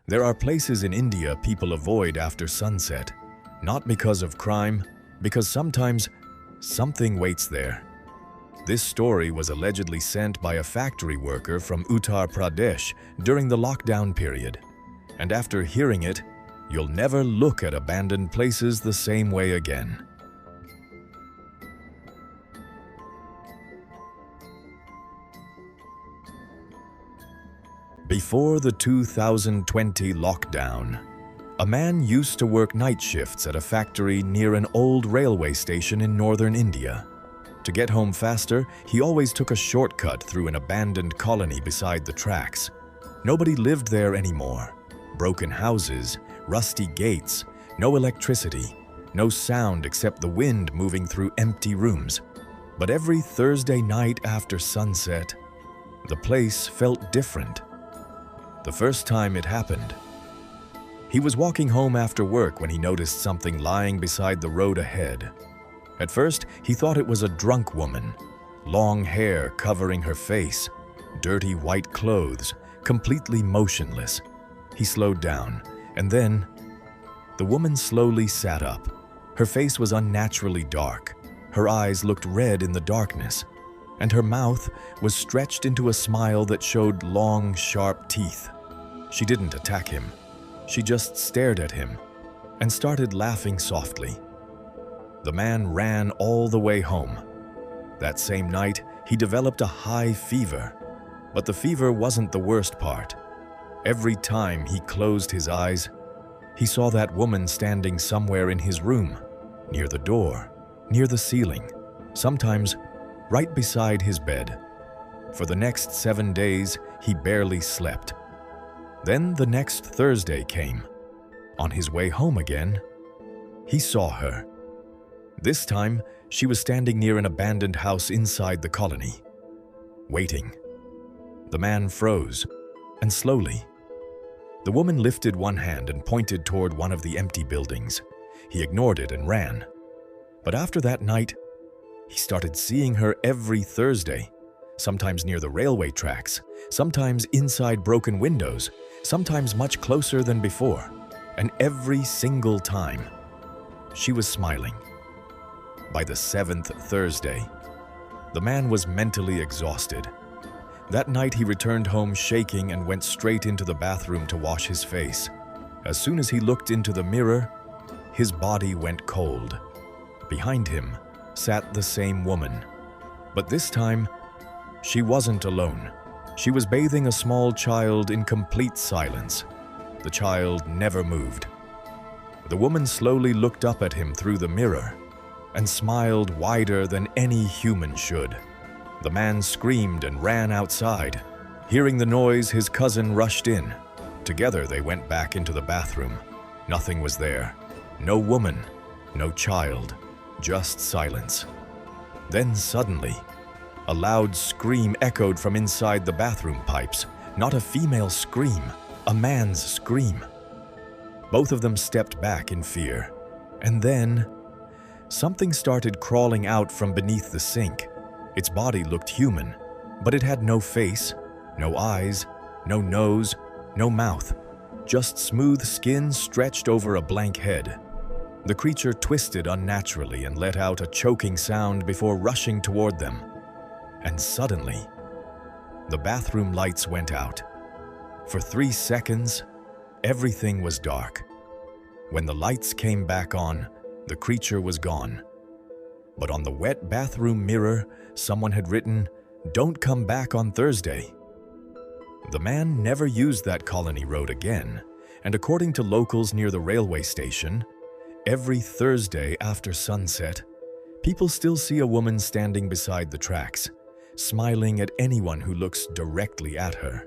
There are places in India people avoid after sunset, not because of crime, because sometimes something waits there. This story was allegedly sent by a factory worker from Uttar Pradesh during the lockdown period. And after hearing it, you'll never look at abandoned places the same way again. Before the 2020 lockdown, a man used to work night shifts at a factory near an old railway station in northern India. To get home faster, he always took a shortcut through an abandoned colony beside the tracks. Nobody lived there anymore. Broken houses, rusty gates, no electricity, no sound except the wind moving through empty rooms. But every Thursday night after sunset, the place felt different. The first time it happened, he was walking home after work when he noticed something lying beside the road ahead. At first, he thought it was a drunk woman, long hair covering her face, dirty white clothes, completely motionless. He slowed down, and then the woman slowly sat up. Her face was unnaturally dark. Her eyes looked red in the darkness, and her mouth was stretched into a smile that showed long, sharp teeth. She didn't attack him. She just stared at him and started laughing softly. The man ran all the way home. That same night, he developed a high fever. But the fever wasn't the worst part. Every time he closed his eyes, he saw that woman standing somewhere in his room, near the door, near the ceiling, sometimes right beside his bed. For the next 7 days, he barely slept. Then the next Thursday came. On his way home again, he saw her. This time, she was standing near an abandoned house inside the colony, waiting. The man froze, and slowly, the woman lifted one hand and pointed toward one of the empty buildings. He ignored it and ran. But after that night, he started seeing her every Thursday, sometimes near the railway tracks, sometimes inside broken windows, sometimes much closer than before. And every single time, she was smiling. By the 7th Thursday, the man was mentally exhausted. That night he returned home shaking and went straight into the bathroom to wash his face. As soon as he looked into the mirror, his body went cold. Behind him sat the same woman. But this time, she wasn't alone. She was bathing a small child in complete silence. The child never moved. The woman slowly looked up at him through the mirror and smiled wider than any human should. The man screamed and ran outside. Hearing the noise, his cousin rushed in. Together they went back into the bathroom. Nothing was there. No woman, no child, just silence. Then suddenly, a loud scream echoed from inside the bathroom pipes. Not a female scream, a man's scream. Both of them stepped back in fear. And then, something started crawling out from beneath the sink. Its body looked human, but it had no face, no eyes, no nose, no mouth, just smooth skin stretched over a blank head. The creature twisted unnaturally and let out a choking sound before rushing toward them. And suddenly, the bathroom lights went out. For 3 seconds, everything was dark. When the lights came back on, the creature was gone. But on the wet bathroom mirror, someone had written, "Don't come back on Thursday." The man never used that colony road again, and according to locals near the railway station, every Thursday after sunset, people still see a woman standing beside the tracks, smiling at anyone who looks directly at her.